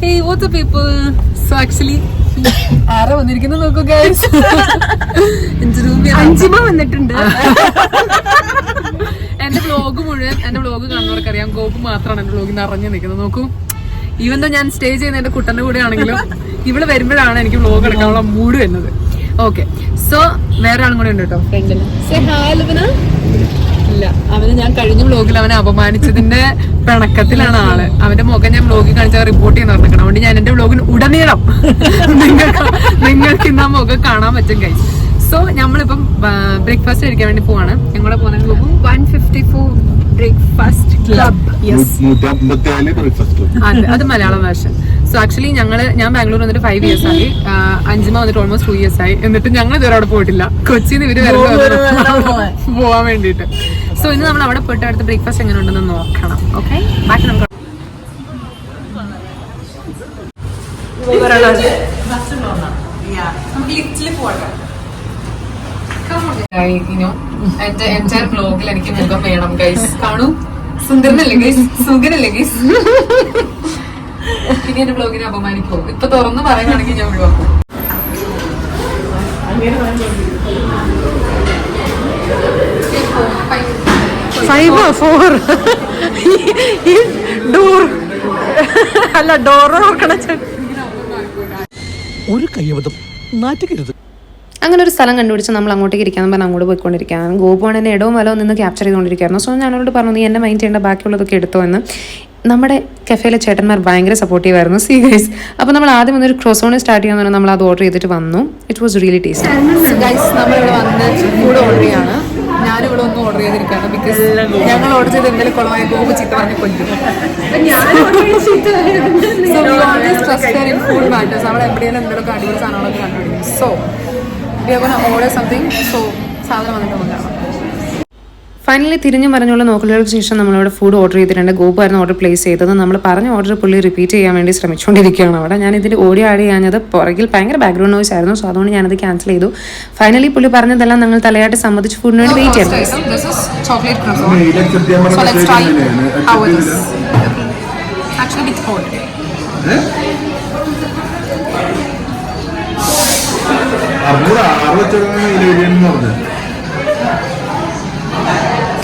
Hey, what's up people? So actually ആരാ വന്നിരിക്കുന്നത് നോക്കൂ ഗൈസ്. അഞ്ചിമ വന്നിട്ടുണ്ട്. എന്റെ വ്ലോഗ് മുഴുവൻ എന്റെ വ്ലോഗ് കാണുന്നവർക്കറിയാം, ഗോപു മാത്രമാണ് എന്റെ വ്ലോഗിൽ നിറഞ്ഞു നിൽക്കുന്നത്. നോക്കൂ, ഈവൻ ദോ ഞാൻ സ്റ്റേ ചെയ്യുന്ന എന്റെ കുട്ടന്റെ കൂടെ ആണെങ്കിലും ഇവള് വരുമ്പോഴാണ് എനിക്ക് വ്ലോഗ് എടുക്കാനുള്ള മൂഡ് വരുന്നത്. ഓക്കെ, സോ വേറെ ആളും കൂടെ ഉണ്ട് കേട്ടോ ഫ്രണ്ടില്. ഇല്ല, അവന് ഞാൻ കഴിഞ്ഞ വ്ലോഗിൽ അവനെ അപമാനിച്ചതിന്റെ പിണക്കത്തിലാണ് ആള്. അവന്റെ മുഖം ഞാൻ വ്ലോഗിൽ കാണിച്ചാൽ റിപ്പോർട്ട് ചെയ്യുന്ന പറഞ്ഞിരിക്കണം. അതുകൊണ്ട് ഞാൻ എന്റെ വ്ലോഗിന് ഉടനീളം നിങ്ങൾക്ക് ഇന്ന് ആ മുഖം കാണാൻ പറ്റും ഗൈസ്. സോ നമ്മളിപ്പം ബ്രേക്ക്ഫാസ്റ്റ് കഴിക്കാൻ വേണ്ടി പോവാണ്. ഞങ്ങളെ പോകുന്ന 154 ബ്രേക്ക്ഫാസ്റ്റ് ക്ലബ്. അത് മലയാളം വേർഷൻ. സോ ആക്ച്വലി ഞാൻ ബാംഗ്ലൂർ വന്നിട്ട് 5 years ആയി. അഞ്ചിമ വന്നിട്ട് ഓൾമോസ്റ്റ് 2 years ആയി. എന്നിട്ട് ഞങ്ങൾ ഇതുവരെ അവിടെ പോയിട്ടില്ല. കൊച്ചിന്ന് ഇവര് പോവാൻ വേണ്ടിട്ട്. സോ ഇന്ന് നമ്മൾ അവിടെ പോയിട്ട് അടുത്ത ബ്രേക്ക്ഫാസ്റ്റ് എങ്ങനെ ഉണ്ടെന്ന് നോക്കണം. ഓക്കെ, ബാക്കി നമുക്ക് എന്റെ എൻറ്റയർ ബ്ലോഗിൽ എനിക്ക് മുഖം വേണം ഗൈസ്. കാണൂ, സുന്ദരനല്ലേ ഗൈസ്, സുന്ദരല്ലേ ഗൈസ്. ഇനി എന്റെ ബ്ലോഗിനെ അപമാനിക്കോ? ഇപ്പൊ തുറന്ന് പറയുകയാണെങ്കിൽ ഞാൻ ഒഴിവാക്കും. ഒരു കയ്യബദ്ധം നാറ്റുകരുത്. അങ്ങനെ ഒരു സ്ഥലം കണ്ടുപിടിച്ച് നമ്മൾ അങ്ങോട്ടേക്ക് ഇരിക്കാന്ന് പറഞ്ഞാൽ അങ്ങോട്ട് പോയിക്കൊണ്ടിരിക്കുകയാണ്. ഗോപുവാണ് എന്നെ ഇടവും വലവും നിന്ന് ക്യാപ്ചർ ചെയ്തുകൊണ്ടിരിക്കുകയായിരുന്നു. സോ ഞാനോട് പറഞ്ഞു, നീ എന്നെ മൈൻഡ് ചെയ്യേണ്ട, ബാക്കിയുള്ളതൊക്കെ എടുത്തോ എന്ന്. നമ്മുടെ കഫേയിലെ ചേട്ടന്മാർ ഭയങ്കര സപ്പോർട്ടീവ് ആയിരുന്നു. സീ ഗൈസ്, അപ്പോൾ നമ്മൾ ആദ്യം വന്നൊരു ക്രോസോണി സ്റ്റാർട്ട് ചെയ്യാന്ന് പറഞ്ഞാൽ നമ്മൾ അത് ഓർഡർ ചെയ്തിട്ട് വന്നു. It was really tasty. Guys, നമ്മളിവിടെ വന്ന് ഫുഡ് ഓർഡർ ചെയ്യാണ്. ഞാനിവിടെ ഒന്നും ഓർഡർ ചെയ്തിരിക്കുകയാണ്. ബിക്കോസ് ഞങ്ങൾ ഓർഡർ ചെയ്ത് എന്തെങ്കിലും കുളമായ ഗോപു ചീത്ത പറഞ്ഞ് കൊല്ലും. Food matters. നമ്മൾ എവിടെയെങ്കിലും എന്തെങ്കിലും അടിപൊളി സാധനങ്ങളൊക്കെ കണ്ടുപിടിക്കും. So order something. സോ സാധനം വന്നിട്ട് നമുക്ക് കാണാം. ഫൈനലി തിരിഞ്ഞു പറഞ്ഞുള്ള നോക്കലുകൾക്ക് ശേഷം നമ്മളിവിടെ ഫുഡ് ഓർഡർ ചെയ്തിട്ടുണ്ട്. ഗോപു ആയിരുന്നു ഓർഡർ പ്ലേസ് ചെയ്തത്. നമ്മൾ പറഞ്ഞ ഓർഡർ പുള്ളി റിപ്പീറ്റ് ചെയ്യാൻ വേണ്ടി ശ്രമിച്ചുകൊണ്ടിരിക്കുകയാണ് അവിടെ. ഞാൻ ഇതിൽ ഓടി ആഡ് ചെയ്യാഞ്ഞത് പുറകിൽ ഭയങ്കര ബാക്ക്ഗ്രൗണ്ട് നോയ്സ് ആയിരുന്നു. സോ അതുകൊണ്ട് ഞാനത് ക്യാൻസൽ ചെയ്തു. ഫൈനലി പുള്ളി പറഞ്ഞതെല്ലാം ഞങ്ങൾ തലയായിട്ട് സമ്മതിച്ച് ഫുഡിന് വേണ്ടി വെയിറ്റ് ചെയ്തു.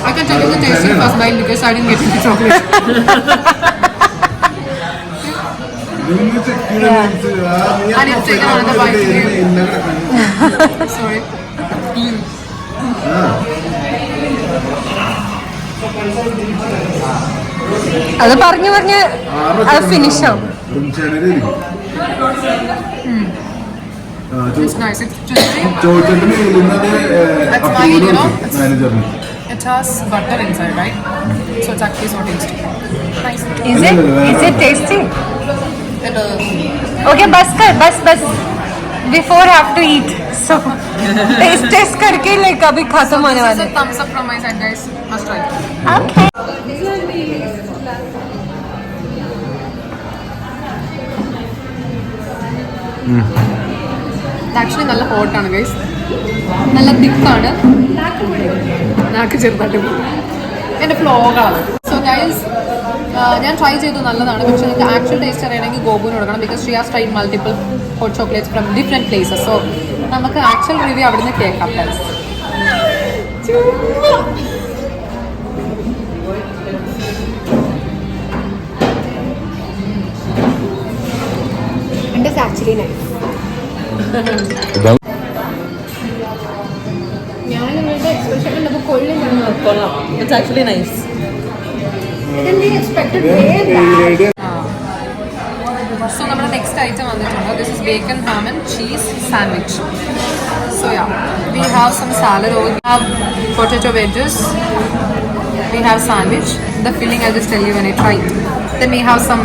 I can tell you the tasting first bite because I didn't get into chocolate. I didn't take another bite today. Sorry. അത് പറഞ്ഞു പറഞ്ഞ് അത് ഫിനിഷ് ആവും. It's nice. It's juicy. That's my, you know. It has butter inside, right? So it's actually so tasty. Nice. Is it tasty? It is. Okay, bas kar, bas. Before have to eat. So taste करके like अभी खत्म होने वाला है. This is a thumbs up from my side, guys. Must try. Okay. Actually നല്ല ഹോട്ടാണ് guys, നല്ല തിക്കാണ്. നാക്ക് ചെറുതായിട്ട് എൻ്റെ ഫ്ലോഗാണ്. സോ ഗൈസ്, ഞാൻ ട്രൈ ചെയ്തു, നല്ലതാണ്. പക്ഷെ നിങ്ങൾക്ക് ആക്ച്വൽ ടേസ്റ്റ് അറിയണമെങ്കിൽ ഗോപുവിന് കൊടുക്കണം. Because she has tried multiple hot chocolates from different places. So നമുക്ക് ആക്ച്വൽ റിവ്യൂ അവിടെ നിന്ന് കേൾക്കാം guys. And it's actually nice. ഞാനിവരുടെ എക്സ്പ്രഷൻ കണ്ടപ്പോൾ കൊള്ളാം. It's actually nice. സോ നമ്മുടെ നെക്സ്റ്റ് ഐറ്റം വന്നിട്ടുണ്ട്. This is bacon ham and cheese sandwich. So yeah, V have some salad, we have potato veggies, we have sandwich. The filling I'll just tell you when I try it. Then we have some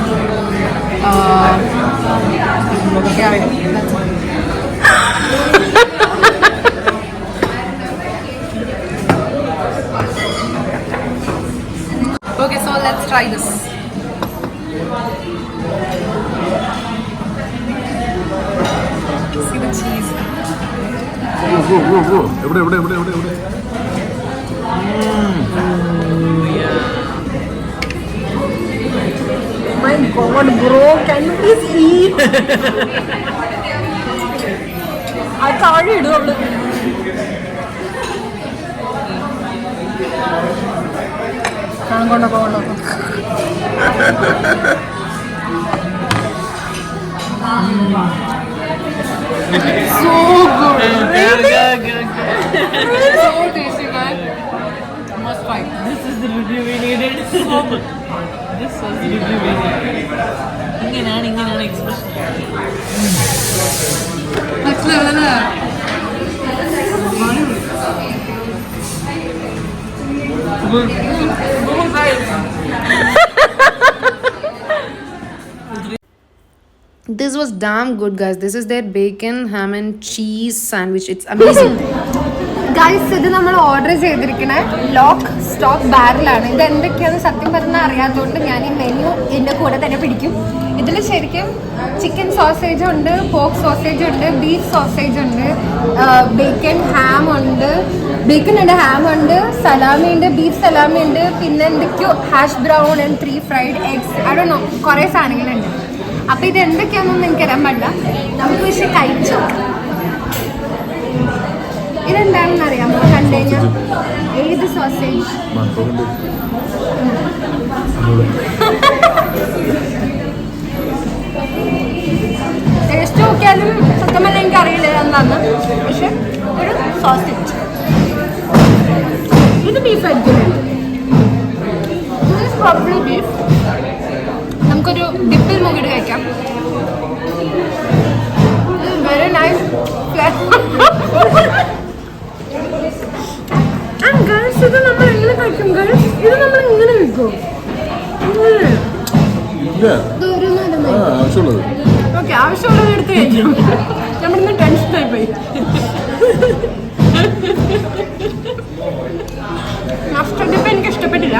okay, so let's try this. See the cheese. എവിടെ My God, bro, can you please eat? I can't eat it. So good. So tasty, guys. Must try. This is the review we needed. So good. This was the review we needed. ഇങ്ങനെയാണ് expression. Next level. This was damn good, guys. This is their bacon, ham and cheese sandwich. It's amazing. Guys, ഇത് നമ്മൾ order ചെയ്തിരിക്കണ lock stock ബാരലാണ്. ഇത് എന്തൊക്കെയാണെന്ന് സത്യം പറഞ്ഞാൽ അറിയാത്തതുകൊണ്ട് ഞാൻ ഈ menu എൻ്റെ കൂടെ തന്നെ പിടിക്കും. ഇതിൽ ശരിക്കും ചിക്കൻ സോസേജ് ഉണ്ട്, പോർക്ക് സോസേജ് ഉണ്ട്, ബീഫ് സോസേജ് ഉണ്ട്, ബേക്കൺ ഹാം ഉണ്ട്, ബേക്കൺ ഉണ്ട്, ഹാം ഉണ്ട്, സലാമി ഉണ്ട്, ബീഫ് സലാമി ഉണ്ട്, പിന്നെ എന്തൊക്കെയോ hash brown and 3 fried eggs, I don't know, കുറേ സാധനങ്ങളുണ്ട്. അപ്പോൾ ഇത് എന്തൊക്കെയാണെന്നൊന്നും എനിക്കറിയാൻ പാടില്ല. നമുക്ക് പക്ഷേ കഴിച്ചു. ഇതെന്താണെന്ന് അറിയാമോ? കണ്ടു കഴിഞ്ഞാൽ ഏത് സോസേജ്? ടേസ്റ്റ് നോക്കിയാലും സത്യം പറഞ്ഞാൽ എനിക്കറിയില്ല എന്താന്ന്. പക്ഷെ ഒരു സോസേജ്. ഇത് ബീഫ് ആയിരിക്കും. Properly beef. നമുക്കൊരു ഡിപ്പിൽ മുക്കിട്ട് കഴിക്കാം. Very nice. ഗൈസ്, ഇത് നമ്മൾ എങ്ങനെ കഴിക്കും? ഗൈസ്, ഇത് നമ്മൾ ഇങ്ങനെ കഴിക്കും. ഓക്കെ, ആവശ്യമുള്ളത് എടുത്ത് കഴിക്കും. നമ്മളിന്ന് ടെൻഷനായി പോയി. മസ്റ്റർഡ് ഡിപ്പ് എനിക്ക് ഇഷ്ടപ്പെട്ടില്ല,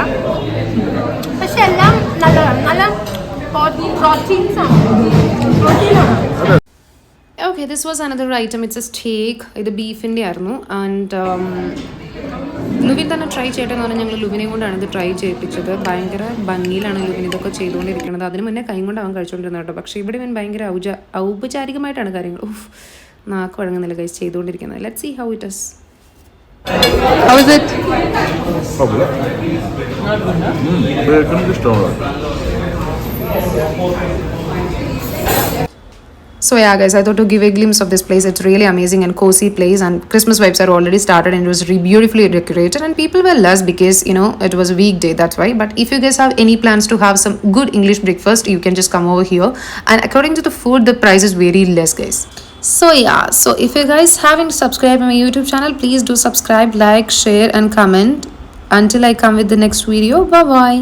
പക്ഷെ എല്ലാം നല്ലതാണ്. നല്ല പ്രോട്ടീൻസാണ്. Okay, this was another item. It's a steak. ഇത് ബീഫിൻ്റെ ആയിരുന്നു. ആൻഡ് ലുവിൻ തന്നെ ട്രൈ ചെയ്യട്ടെന്ന് പറഞ്ഞാൽ ഞങ്ങൾ ലുവിനെ കൊണ്ടാണ് ഇത് ട്രൈ ചെയ്യിപ്പിച്ചത്. ഭയങ്കര ഭംഗിയിലാണ് ലുവിൻ ഇതൊക്കെ ചെയ്തുകൊണ്ടിരിക്കുന്നത്. അതിന് മുന്നേ കൈ കൊണ്ട് അവൻ കഴിച്ചുകൊണ്ടിരുന്നത് കേട്ടോ. പക്ഷേ ഇവിടെ ഇവൻ ഭയങ്കര ഔപചാരികമായിട്ടാണ് കാര്യങ്ങൾ. നാക്ക് വഴങ്ങുന്നില്ല ഗൈസ് ചെയ്തുകൊണ്ടിരിക്കുന്നത്. Let's see how it is. How is it? So yeah guys, I thought to give a glimpse of this place. It's really amazing and cozy place, and Christmas vibes are already started, and it was beautifully decorated, and people were less because it was a weekday, that's why. But if you guys have any plans to have some good English breakfast, you can just come over here, and according to the food the price is very less guys. So yeah, so if you guys haven't subscribed to my YouTube channel, please do subscribe, like, share and comment. Until I come with the next video, bye bye.